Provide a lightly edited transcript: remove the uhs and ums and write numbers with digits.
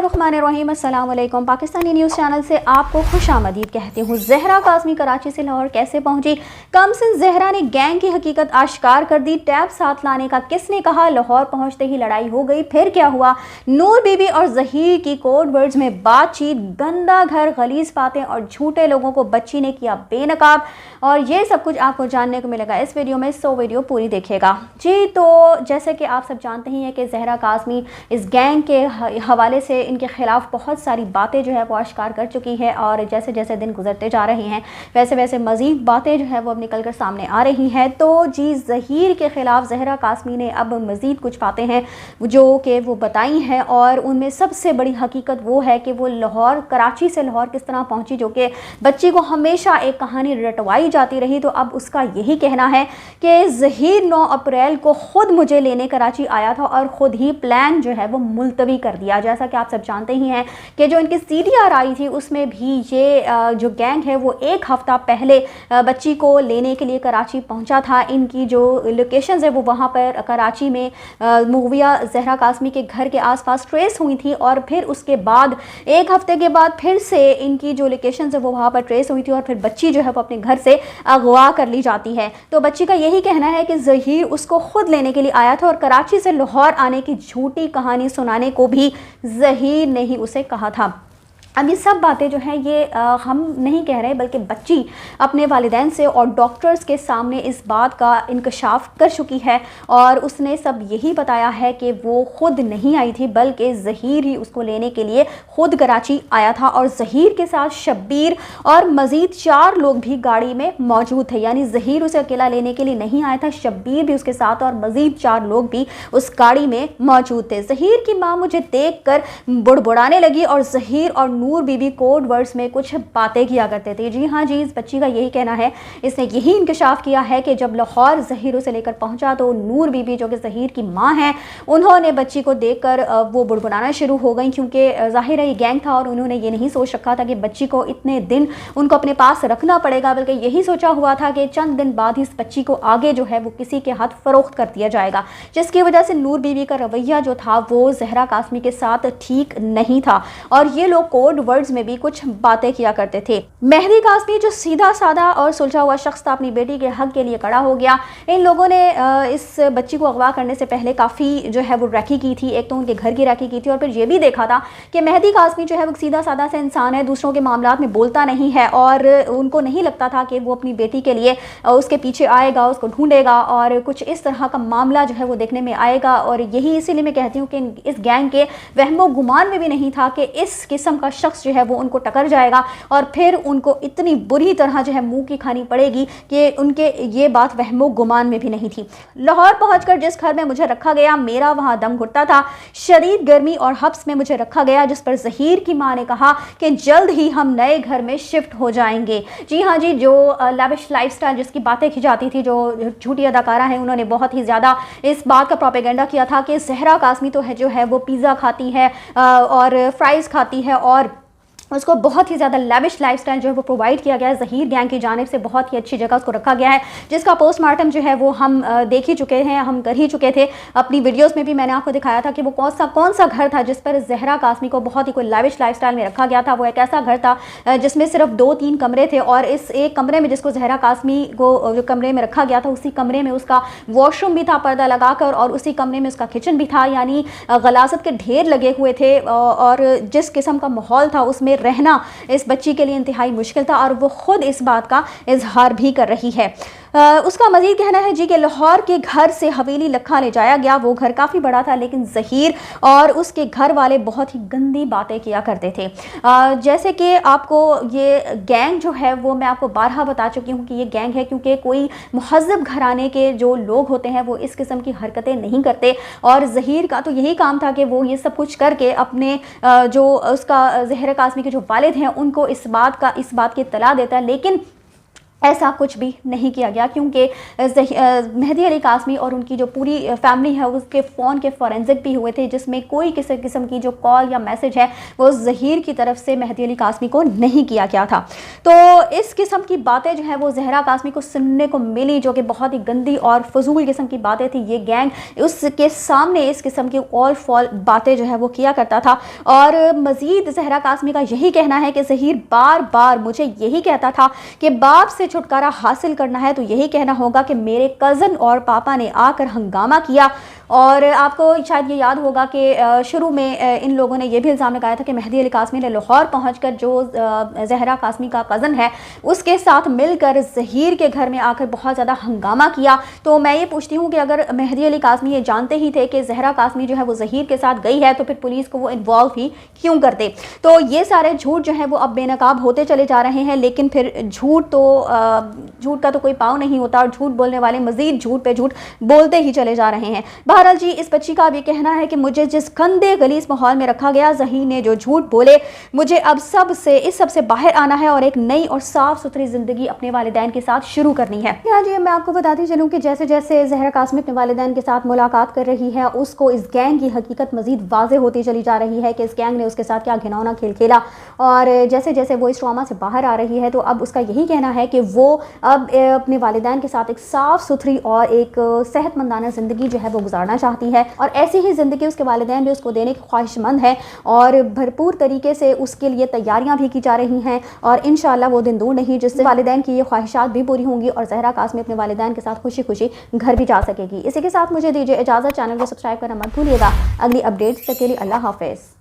बिस्मिल्लाहिर्रहमानिर्रहीम। अस्सलाम वालेकुम। पाकिस्तानी न्यूज़ चैनल से आपको खुशामदीद कहती हूँ। जहरा काज़मी कराची से लाहौर कैसे पहुंची? कमसिन जहरा ने गैंग की हकीकत आश्कार कर दी। टैब साथ लाने का किसने कहा? लाहौर पहुंचते ही लड़ाई हो गई, फिर क्या हुआ? नूर बीबी और जहीर की कोड वर्ड्स में बातचीत, गंदा घर, गलीज बातें और झूठे लोगों को बच्ची ने किया बेनकाब। और ये सब कुछ आपको जानने को मिलेगा इस वीडियो में, सो वीडियो पूरी देखिएगा जी। तो जैसे कि आप सब जानते ही हैं कि जहरा काज़मी इस गैंग के हवाले से इनके ख़िलाफ़ बहुत सारी बातें जो है वो आश्कार कर चुकी है, और जैसे जैसे दिन गुजरते जा रहे हैं वैसे वैसे मज़ीद बातें जो है वो अब निकल कर सामने आ रही हैं। तो जी, ज़हीर के ख़िलाफ़ जहरा काज़मी ने अब मज़ीद कुछ बातें हैं जो कि वो बताई हैं, और उनमें सबसे बड़ी हकीकत वो है कि वो लाहौर, कराची से लाहौर किस तरह पहुँची, जो कि बच्ची को हमेशा एक कहानी रटवाई जाती रही। तो अब उसका यही कहना है कि ज़हीर 9 अप्रैल को ख़ुद मुझे लेने कराची आया था और ख़ुद ही प्लान जो है वो मुलतवी कर दिया। जैसा कि आप सब जानते ही हैं कि जो इनकी CDR आई थी उसमें भी ये जो गैंग है वो एक हफ़्ता पहले बच्ची को लेने के लिए कराची पहुंचा था। इनकी जो लोकेशंस है वो वहाँ पर कराची में मुगविया जहरा काज़मी के घर के आसपास ट्रेस हुई थी, और फिर उसके बाद एक हफ्ते के बाद फिर से इनकी जो लोकेशंस है वो वहाँ पर ट्रेस हुई थी, और फिर बच्ची जो है वो अपने घर से अगवा कर ली जाती है। तो बच्ची का यही कहना है कि ज़हीर उसको खुद लेने के लिए आया था, और कराची से लाहौर आने की झूठी कहानी सुनाने को भी ज़हीर ने ही उसे कहा था। अब ये सब बातें जो हैं ये हम नहीं कह रहे, बल्कि बच्ची अपने वालिदैन से और डॉक्टर्स के सामने इस बात का इंकशाफ कर चुकी है, और उसने सब यही बताया है कि वो ख़ुद नहीं आई थी बल्कि ज़हीर ही उसको लेने के लिए ख़ुद कराची आया था। और ज़हीर के साथ शब्बीर और मज़ीद 4 लोग भी गाड़ी में मौजूद थे, यानी ज़हीर उसे अकेला लेने के लिए नहीं आया था, शब्बीर भी उसके साथ और मज़ीद 4 लोग भी उस गाड़ी में मौजूद थे। ज़हीर की माँ मुझे देख कर बुड़बुड़ाने लगी और ज़हीर और नूर बीबी कोड वर्ड्स में कुछ बातें किया करते थे। जी हाँ जी, इस बच्ची का यही कहना है, इसने यही इंकशाफ किया है कि जब लाहौर ज़हीर उसे लेकर पहुंचा तो नूर बीबी जो कि ज़हीर की माँ हैं, उन्होंने बच्ची को देखकर वो बुड़बुड़ाना शुरू हो गई, क्योंकि ज़ाहिर है ये गैंग था और उन्होंने ये नहीं सोच रखा था कि बच्ची को इतने दिन उनको अपने पास रखना पड़ेगा, बल्कि यही सोचा हुआ था कि चंद दिन बाद ही इस बच्ची को आगे जो है वो किसी के हाथ फ़रोख्त कर दिया जाएगा, जिसकी वजह से नूर बीबी का रवैया जो था वो जहरा काज़मी के साथ ठीक नहीं था, और ये लोग कोड वर्ड्स में भी कुछ बातें किया करते थे। मेहदी काज़मी जो सीधा साधा और सुलझा हुआ शख्स था, अपनी बेटी के हक के लिए खड़ा हो गया। इन लोगों ने इस बच्ची को अगवा करने से पहले काफ़ी जो है वो रैकी की थी, एक तो उनके घर की रैकी की थी, और फिर ये भी देखा था कि मेहदी काज़मी जो है वो सीधा साधा सा इंसान है, दूसरों के मामलात में बोलता नहीं है, और उनको नहीं लगता था कि वो अपनी बेटी के लिए उसके पीछे आएगा, उसको ढूंढेगा और कुछ इस तरह का मामला जो है वो देखने में आएगा। और यही इसीलिए मैं कहती हूँ कि इस गैंग के वहमो गुमान में भी नहीं था कि इस किस्म का शख्स जो है वो उनको टकर जाएगा और फिर उनको इतनी बुरी तरह जो है मुंह की खानी पड़ेगी कि उनके ये बात वहमो गुमान में भी नहीं थी। लाहौर पहुंचकर जिस घर में मुझे रखा गया, मेरा वहां दम घुटता था। शदीद गर्मी और हब्स में मुझे रखा गया, जिस पर ज़हीर की मां ने कहा कि जल्द ही हम नए घर में शिफ्ट हो जाएंगे। जी हाँ जी, जो लैविश लाइफस्टाइल जिसकी बातें की जाती थी, जो झूठी अदाकारा है, उन्होंने बहुत ही ज़्यादा इस बात का प्रोपेगेंडा किया था कि जहरा काज़मी तो है जो है वो पिज़्ज़ा खाती है और फ्राइज़ खाती है, और उसको बहुत ही ज़्यादा लैविश लाइफस्टाइल जो है वो प्रोवाइड किया गया है। ज़हीर गैंग की जानिब से बहुत ही अच्छी जगह उसको रखा गया है, जिसका पोस्टमार्टम जो है वो हम देख ही चुके हैं, हम कर ही चुके थे। अपनी वीडियोस में भी मैंने आपको दिखाया था कि वो कौन सा घर था जिस पर जहरा काज़मी को बहुत ही कोई लैविश लाइफस्टाइल में रखा गया था। वो एक ऐसा घर था जिसमें सिर्फ 2-3 कमरे थे, और इस एक कमरे में जिसको जहरा काज़मी को जो कमरे में रखा गया था, उसी कमरे में उसका वॉशरूम भी था पर्दा लगाकर, और उसी कमरे में उसका किचन भी था। यानी गलासत के ढेर लगे हुए थे, और जिस किस्म का माहौल था उसमें रहना इस बच्ची के लिए इंतहाई मुश्किल था, और वो खुद इस बात का इजहार भी कर रही है। उसका मजीद कहना है जी कि लाहौर के घर से हवेली लखा ले जाया गया। वो घर काफ़ी बड़ा था, लेकिन ज़हीर और उसके घर वाले बहुत ही गंदी बातें किया करते थे। जैसे कि आपको ये गैंग जो है वो मैं आपको बारहा बता चुकी हूँ कि ये गैंग है, क्योंकि कोई मुहज़्ज़ब घराने के जो लोग होते हैं वो इस किस्म की हरकतें नहीं करते, और ज़हीर का तो यही काम था कि वो ये सब कुछ करके अपने जो उसका ज़हरा काज़मी के जो वालिद हैं उनको इस बात की इत्तला देता, लेकिन ऐसा कुछ भी नहीं किया गया, क्योंकि मेहदी अली कासमी और उनकी जो पूरी फैमिली है उसके फ़ोन के फॉरेंसिक भी हुए थे, जिसमें कोई किसी किस्म की जो कॉल या मैसेज है वो ज़हीर की तरफ से मेहदी अली कासमी को नहीं किया गया था। तो इस किस्म की बातें जो है वो जहरा कासमी को सुनने को मिली, जो कि बहुत ही गंदी और फजूल किस्म की बातें थी। ये गैंग उसके सामने इस किस्म की ऑल फॉल बातें जो है वो किया करता था। और मज़ीद जहरा कासमी का यही कहना है कि ज़हीर बार बार मुझे यही कहता था कि बाप से छुटकारा हासिल करना है तो यही कहना होगा कि मेरे कज़न और पापा ने आकर हंगामा किया। और आपको शायद ये याद होगा कि शुरू में इन लोगों ने यह भी इल्ज़ाम लगाया था कि मेहदी अली कासमी ने लाहौर पहुंचकर जो जहरा कासमी का कज़न है उसके साथ मिलकर ज़हीर के घर में आकर बहुत ज़्यादा हंगामा किया। तो मैं ये पूछती हूँ कि अगर मेहदी अली कासमी ये जानते ही थे कि जहरा कासमी जो है वो ज़हीर के साथ गई है, तो फिर पुलिस को वो इन्वॉल्व ही क्यों करते। तो ये सारे झूठ जो है वो अब बेनकाब होते चले जा रहे हैं, लेकिन फिर झूठ का तो कोई पाँव नहीं होता, और झूठ बोलने वाले मज़ीद झूठ पे झूठ बोलते ही चले जा रहे हैं। बहरहाल जी, इस बच्ची का भी कहना है कि मुझे जिस गंदे गलीस माहौल में रखा गया, ज़हीर ने जो झूठ बोले, मुझे अब इस सब से बाहर आना है और एक नई और साफ सुथरी ज़िंदगी अपने वालिदैन के साथ शुरू करनी है। हाँ जी, मैं आपको बताती चलूँ कि जैसे जैसे जहरा कासमी अपने वालिदैन के साथ मुलाकात कर रही है, उसको इस गैंग की हकीकत मज़ीद वाज़ेह होती चली जा रही है कि इस गैंग ने उसके साथ क्या घिनौना खेल खेला। और जैसे जैसे वो इस ट्रॉमा से बाहर आ रही है, तो अब उसका यही कहना है कि वो अब अपने वालिदैन के साथ एक साफ़ सुथरी और एक सेहतमंदाना ज़िंदगी जो है वो गुजारना चाहती है, और ऐसी ही ज़िंदगी उसके वालिदैन भी उसको देने की ख्वाहिशमंद है, और भरपूर तरीके से उसके लिए तैयारियां भी की जा रही हैं। और इंशाअल्लाह वो दिन दूर नहीं जिससे वालिदैन की ये ख्वाहिशात भी पूरी होंगी और जहरा कासमी अपने वालिदैन के साथ खुशी खुशी घर भी जा सकेगी। इसी के साथ मुझे दीजिए इजाज़त। चैनल को सब्सक्राइब करना मत भूलिएगा। अगली अपडेट्स तक के लिए अल्लाह हाफ़िज़।